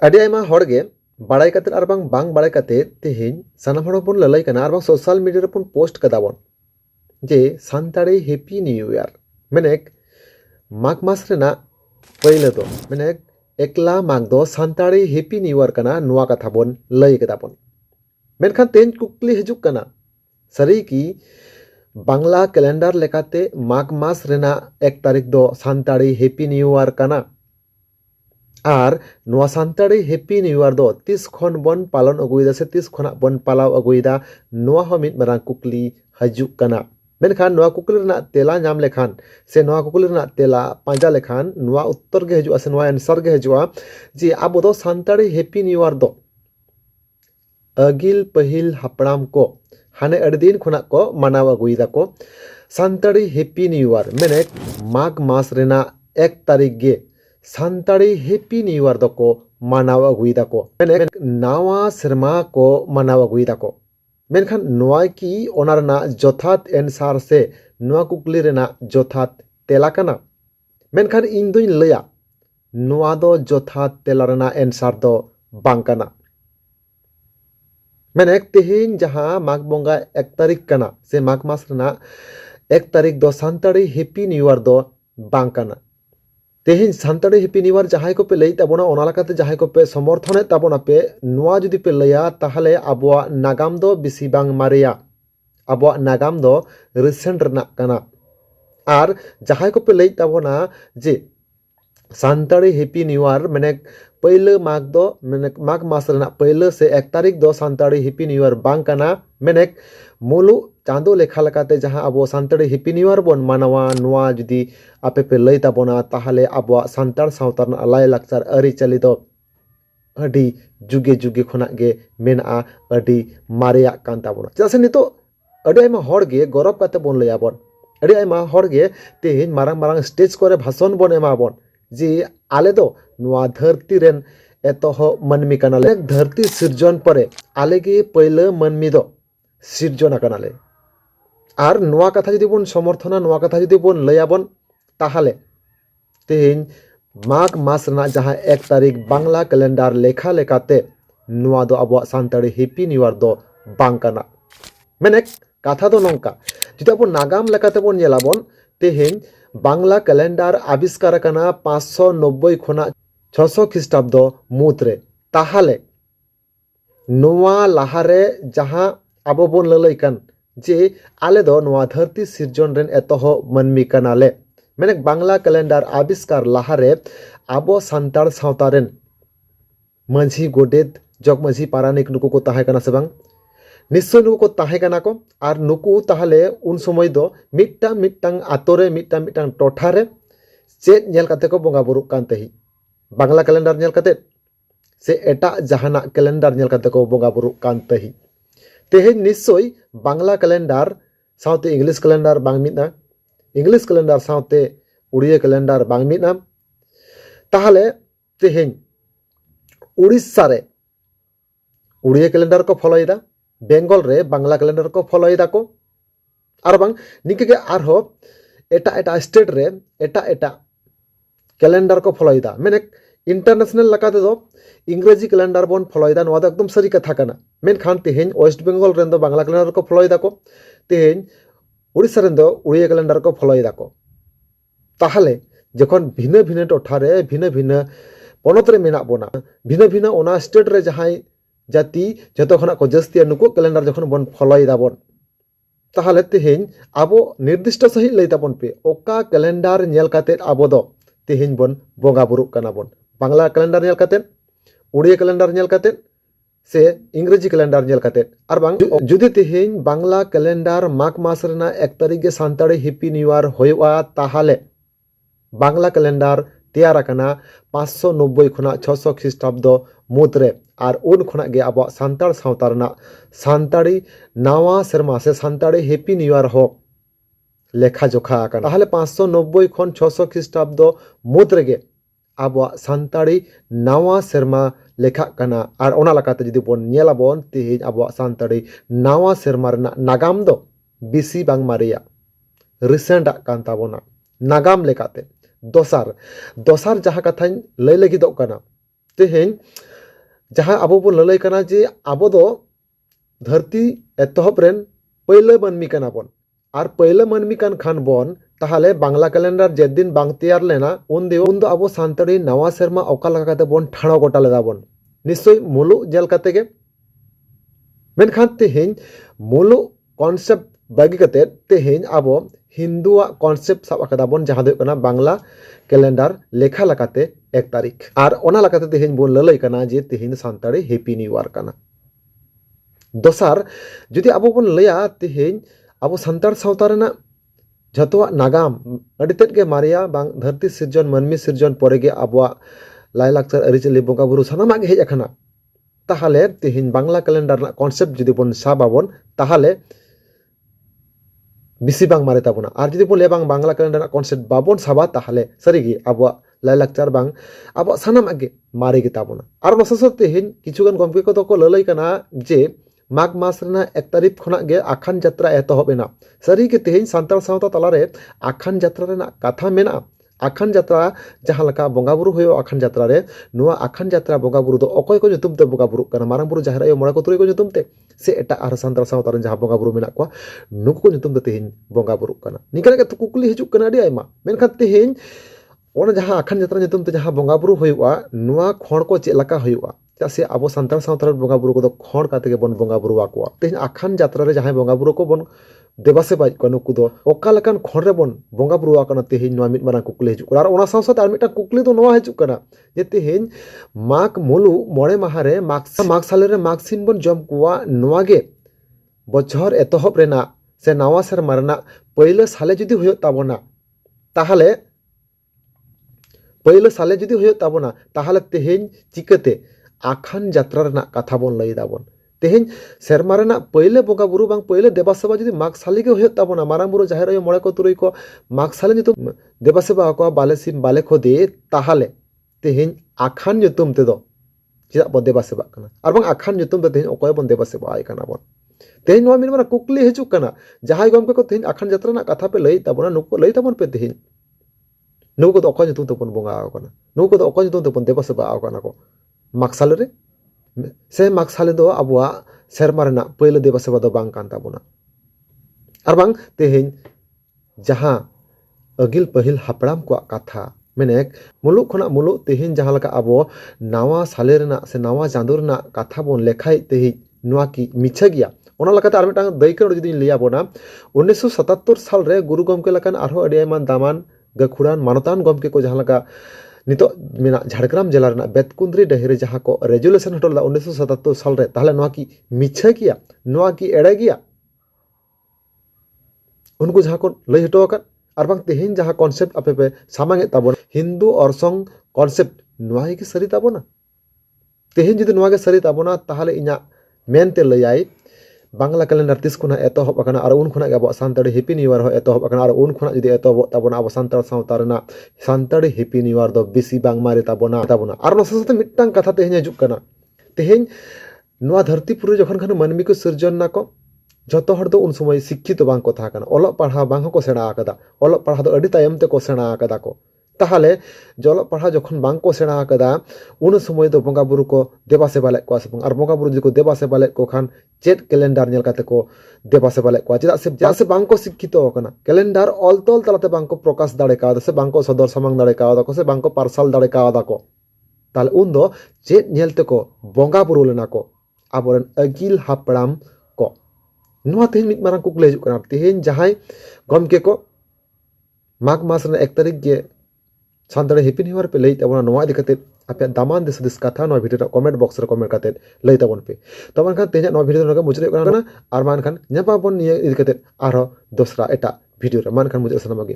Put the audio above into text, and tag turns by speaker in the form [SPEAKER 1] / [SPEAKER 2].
[SPEAKER 1] ᱟᱹᱰᱤ ᱟᱭᱢᱟ ᱦᱚᱲᱜᱮ ᱵᱟᱲᱟᱭ ᱠᱟᱛᱮ ᱟᱨ ᱵᱟᱝ ᱵᱟᱲᱟᱭ ᱠᱟᱛᱮ ᱛᱮᱦᱮᱧ ᱥᱟᱱᱟᱢ ᱦᱚᱲ ᱵᱚᱱ ᱞᱟᱹᱞᱟᱹᱭ ᱠᱟᱱᱟ ᱟᱨ ᱥᱳᱥᱟᱞ ᱢᱤᱰᱤया ᱨᱮᱵᱚᱱ ᱯᱳᱥᱴ ᱠᱟᱫᱟ ᱵᱚᱱ ᱡᱮ ᱥᱟᱱᱛᱟᱲᱤ ᱦᱮᱯᱤ ᱱᱤᱭᱩ ᱤᱭᱟᱨ ᱢᱮᱱᱮᱠ ᱢᱟᱜᱽ ᱢᱟस ᱨᱮᱱᱟᱜ ᱯᱳᱭᱞᱳ ᱫᱚ ᱢᱮᱱᱮᱠ ᱮᱠᱞᱟ ᱢᱟᱜᱽ ᱫᱚ ᱥᱟᱱᱛᱟᱲᱤ ᱦᱮᱯᱤ ᱱᱤᱭᱩ ᱤᱭᱟᱨ ᱠᱟᱱᱟ ᱱᱚᱣᱟ ᱠᱟᱛᱷᱟ ᱵᱚᱱ ᱞᱟᱹᱭ ᱠᱮᱫᱟ ᱵᱚᱱ ᱢᱮᱱᱠᱷᱟन ᱛᱮᱦᱮᱧ ᱠᱩᱠᱞᱤ ᱦᱤᱡᱩᱜ ᱠᱟᱱᱟ ᱥᱟᱹᱨᱤ ᱠᱤ बांग्ला कैलेंडर लेकाते माघ मास रेना 1 तारीख दो सानताड़ी हेपी न्यू ईयर काना और नोआ सानताड़ी हेपी न्यू ईयर दो तीस खन बन पालन अगुइदा से तीस खना बन पालाव अगुइदा नोआ हो मिद मारां कुकली हजू कना मेनखान नोआ कुकली रेना तेला नाम लेखान से नोआ कुकली रेना तेला पांजा लेखान नोआ उत्तर गे हजुआ से नोआ आंसर गे हजुआ जी आबो दो सानताड़ी हेपी न्यू ईयर दो अगिल पहिल हापड़ाम को हाने अड़ी दिन खुना को मनाव अगुइदा को सानताड़ी हेपी न्यू ईयर मेने माघ मास रेना 1 तारीख गे सानताड़ी हेपी न्यू ईयर दो को मनाव अगुइदा को मेने नावा सेरमा को मनाव अगुइदा को मेनखान नोआ की ओना रेना जथात एंसार से नोआ कुकली रेना जथात तेला कना मेनखान इन दुई लया नोआ दो जथात तेला रेना एंसार दो बांग कना मेने तेहेन जहाँ माघ बंगा 1 तारीख कना से माघ मास रेना 1 तारीख दो सानताड़ी हेपी न्यू ईयर दो बांग कना तेहेन सानताड़ी हेपी न्यू ईयर जहाँ को पे लई ताबोना ओना लकाते जहाँ को पे समर्थन ताबोना पे नोआ जुदी पे लया ताहले आबोआ नागाम दो बिसी बांग मारिया आबोआ नागाम दो रिसेंट रेना कना आर जहाँ को पे लई ताबोना जे सानताड़ी हेपी न्यू ईयर मैंने पहले माघ दो मैंने माघ मास रेना पहले से 1 तारीख दो सानताड़ी हेपी न्यू ईयर बांग कना मैंने मुलु चांदो लेखा लकाते जहाँ अब सानताड़ी हेपी न्यू ईयर बन मानवा नोआ जुदी आपे पे लई ताबोना ताहले अब सानताड़ सावतार लाय लाकचार अरिचाली दो अडी जुगे जुगे खुना गे मेना अडी मारिया कान ताबोना चेदा से नितो अडी आयमा हड़ गे गौरव काते बोन लया बोन अडी आयमा हड़ गे तेहेन मारांग मारांग स्टेज करे भाषण बोन एमा बोन जी आले दो नोआ धरती रेन एतोह मनमी कनाले धरती सिरजन परे आले गे पहले मनमी दो सिरजना कनाले आर नोआ कथा जुदी बोन समर्थना नोआ कथा जुदी बोन लया बोन ताहले तेहेन माघ मास रेना जहाँ 1 तारीख बांग्ला कैलेंडर लेखा लेकाते नोआ दो अब सानताड़ी हेपी न्यू ईयर दो बांग कना मेने कथा दो नोंका जुदी अब नागाम लेकाते बोन नेला बोन तेहेन बांग्ला कैलेंडर आविष्कार कना 590 खना 600 ख्रीष्टाब्द मुद्रे ताहले नोआ लाहारे जहाँ अब बोन ललई कान जे आले दो नोआ धरती सिरजन रेन एतोह मनमी कनाले मेने बांग्ला कैलेंडर आविष्कार लाहारे अब सानताड़ सावता रेन माझी गोडेत जग माझी पारानिक नुकु को ताहे कना से बांग निश्चय नुकु को ताहे कना को आर नुकु ताहले उन समय दो मिट्टांग मिट्टांग आतोरे मिट्टांग मिट्टांग टोठारे चेत नेल काते को बोंगा बुरु कान तेही बांग्ला कैलेंडर नेल काते से एटा जहाना कैलेंडर नेल काते को बोंगा बुरु कान तेही तेहेन निश्चय बांग्ला कैलेंडर सावते इंग्लिश कैलेंडर बांग मिदना इंग्लिश कैलेंडर सावते उड़िया कैलेंडर बांग मिदना ताहले तेहेन उड़ीसा रे उड़िया कैलेंडर को फॉलोइदा बेंगल रे बांग्ला कैलेंडर को फॉलोइदा को आर बांग निके के आर हो एटा एटा स्टेट रे एटा एटा कैलेंडर को फॉलोइदा मेने इंटरनेशनल लकाते दो इंग्रेजी कैलेंडर बन फॉलोइदा नोआ दो एकदम सरी कथा कना मेनखान तेहेन वेस्ट बेंगल रेन दो बांग्ला कैलेंडर को फॉलोइदा को तेहेन उड़ीसा रेन दो उड़िया कैलेंडर को फॉलोइदा को ताहले जखन भिन्न भिन्न टोठा रे भिन्न भिन्न पनत रे मेना बोना भिन्न भिन्न ओना स्टेट रे जहां जाति जतो खना को जस्ती नुकु कैलेंडर जखन बन फॉलोइदा बोन ताहले तेहेन आबो निर्दिष्ट सही लैता बोन पे ओका कैलेंडर नेल काते आबो दो तेहेन बन बोंगा बुरु कना बोन बांग्ला कैलेंडर नेल काते उड़िया कैलेंडर नेल काते से इंग्रेजी कैलेंडर नेल काते आर बांग जुदी तेहेन बांग्ला कैलेंडर माघ मास रेना 1 तारीख गे सानताड़ी हेपी न्यू ईयर होयवा ताहले बांग्ला कैलेंडर तैयार कना 590 खना 600 ख्रीष्टाब्द मुद्रे और उन खना गे अब सानताड़ सावता रेना सानताड़ी नावा सेरमा से सानताड़ी हेपी न्यू ईयर हो लेखा जोखा आकाना ताहले 590 खन 600 ख्रीष्टाब्द मुद्रे गे अब सानताड़ी नावा सेरमा लेखा कना और ओना लकाते जुदी बोन नेला बोन तेहेन अब सानताड़ी नावा सेरमा रेना नागाम दो बिसी बांग मारिया रिसेंट कान ताबोना नागाम लेकाते दोसार दोसार जहाँ कथा लय लगिदोग कना तेहें जहाँ अब बन ललई कना जे अब दो धरती एतहब रेन पहले मानमी कना बन और पहले मानमी कान खान बन ताहले बांग्ला कैलेंडार जेदिन बांग तैयार लेना उन दो अब सानताड़ी नवा सेरमा ओका लगा काते बन ठाणो गोटा लेदा बन निश्चय मुलुग जेल काते गे मेनखान तेहें मुलुग कॉन्सेप्ट बागी काते तेहें अब हिंदुआ कॉन्सेप्ट सब अकदा बन जहाँ दो कना बांग्ला कैलेंडार लेखा लगाते 1 तारीख और ओना लगाते तेहें बन ललई कना जे तेहें सानताड़ी हैप्पी न्यू ईयर कना दोसार जुदी अब बन लया तेहें अब सानताड़ सावता रेना जतवा नागाम अड़ी तेद गे मारिया बांग धरती सिरजन मानमी सिरजन परे गे आबवा लायलाक्चर अरिचली बोंगा बुरु सानामा गे हेज आखाना ताहले तेहें बांग्ला कैलेंडार कॉन्सेप्ट जुदी बन साबाबन ताहले बिसी बांग मारे ताबोना और जुदी बन ले बांग बांग्ला कैलेंडार कॉन्सेप्ट बाबन साबा ताहले सरिगी आबवा लायलाक्चर बांग आबवा सानामा गे मारे गे ताबोना और नसस तेहें किछुगान गमके को तो ललई कना जे माघ मास रेना 1 तारीख खना गे आखान यात्रा एतहब एना सरी के तेहें सानताड़ सावता तलारे आखान यात्रा रेना कथा मेना आखान यात्रा जहाँ लका बोंगा बुरु होयो आखान यात्रा रे नुआ आखान यात्रा बोंगा बुरु दो अकय को जुतुम ते बोंगा बुरु कना मारांग बुरु जाहेर आयो मोड़ा को तुरई को जुतुम ते से एटा आर सानताड़ सावता रे जहाँ बोंगा बुरु मेना को नुकु को जुतुम ते तेहें बोंगा बुरु कना निकरा के कुकली हिजुक कना आडी आयमा मेनखान तेहें ओना जहाँ आखान यात्रा जुतुम ते जहाँ बोंगा बुरु होयोआ नुआ खोण को चेद लका होयोआ से अब सानताड़ सावता बोंगा बुरु को खोण काते गे बन बोंगा बुरु आकोआ तेहें आखान यात्रा रे जहाँ बोंगा बुरु को बन देवासेबा को नुकु दो ओका लकान खोण रे बन बोंगा बुरु आकना तेहें नुआ मिट मारांग कुकली हिजुक कना और ओना साव साथ आर मिटा कुकली दो नोआ हिजुक कना जे तेहें माघ मुलु मोड़े माह रे माघ साले रे माघ सिन बन जम कुआ नोआ गे बछर एतहब रेना से नवा सेरमा रेना पहले साले जुदी होयो ताबोना ताहले पहले साले जुदी होयो ताबोना ताहले तेहें चिकाते आखान यात्रा रेना कथा बन लई दाबन तेहें सेरमा रेना पहले बोंगा बुरु बांग पहले देवासेबा जुदी माघ साले गे होयो ताबोना मारांग बुरु जाहेर आयो मोड़े को तुरई को माघ साले जुतुम देवासेबा को बाले सिम बाले खोदे ताहले तेहें आखान जुतुम तेदो चेदा बन देवासेबा कना आर बांग आखान जुतुम ते तेहें अकय बन देवासेबा आय कना बन तेहें नोआ मिन मारा कुकली हिजुक कना जहाय गमके को तेहें आखान यात्रा रेना कथा पे लई ताबोना नुकु लई ताबन पे तेहें नुकु को अकय जुतुम ते बन बोंगा आकना नुकु को अकय जुतुम ते बन देवासेबा आकना को माघ साले रे से माघ साले दो आबवा सेरमा रेना पहले देवासेबा दो बांग कान ताबोना आर बांग तेहें जहाँ अगिल पहिल हापड़ाम को कथा मेनेक मुलुग खना मुलुग तेहें जहाँ लका आबो नावा साले रेना से नावा चांदो रेना कथा बन लेखाय तेहें नुआ की मिछा गिया ओना लकाते आर मिटांग दैकन जुदी लिया बोना 1977 साल रे गुरु गमके लकान आरो अडी आयमान दामान गखुड़ान मानतान गमके को जहाँ लका नितो मेना झाड़ग्राम जिला रेना बेतकुंद्री डहेरे जहाँ को रेजुलेशन हटोला 1977 साल रे ताहले नुआ की मिछा गिया नुआ की एड़े गिया उनको जहाँ को लई हटो आकान आर बांग तेहें जहाँ कॉन्सेप्ट आपे पे सामांगे ताबोना हिंदू ऑर्सोंग कॉन्सेप्ट नुआ ही की सरी ताबोना तेहें जुदी नुआ गे सरी ताबोना ताहले इना मेनते लयाय बांग्ला कैलेंडार तीस खुना एतहब आकाना और उन खुना अब सानताड़ी हैप्पी न्यू ईयर हो एतहब आकाना और उन खुना जुदी एतहब ताबोना अब सानताड़ सावता रेना सानताड़ी हैप्पी न्यू ईयर दो बेसी बांग मारे ताबोना और नसा साथे मिटटांग कथा तेहें हिजुक कना तेहें नुआ धरतीपुरी जखन खान मानमी को सिरजन ना को जतो हर दो उन समय शिक्षित बांग को था कना ओलग पढ़ा बांग को सेणा आकदा ओलग पढ़ा दो अडी तायम ते को सेणा आकदा को ताहले जलग पढ़ा जखन बांग को सेणा आकदा उन समय दो बोंगा बुरु को देवा सेबा लेक को और बोंगा बुरु को देवा सेबा लेक को खान चेत कैलेंडार नेल काते को देवा सेबा लेक को चेदा से बांग को शिक्षित होकना कैलेंडार ऑल तोल तलाते बांग को प्रकाश दाड़े कादा से बांग को सदर सामांग दाड़े कादा को से बांग को पार्सल दाड़े कादा को ताहले उन दो चेत नेलते को बोंगा बुरु लेना को आबोरेन अगिल हापड़ाम को नुआ तेहें मिट मारांग कुकले हिजुक कना तेहें जहाय गमके को माघ मास रे 1 तारीख गे सानताड़ी हैप्पी न्यू ईयर पे लई ताबोना नुआ इदि काते आपे दामान दिस दिस कथा नुआ भिडियो कमेंट बॉक्स रे कमेंट काते लई ताबोन पे तो मानखान तेहें नुआ भिडियो नगे मुचरे कना आर मानखान न्यापा बन निये इदि काते आरो दोसरा एटा भिडियो रे मानखान मुचरे सनाम गे।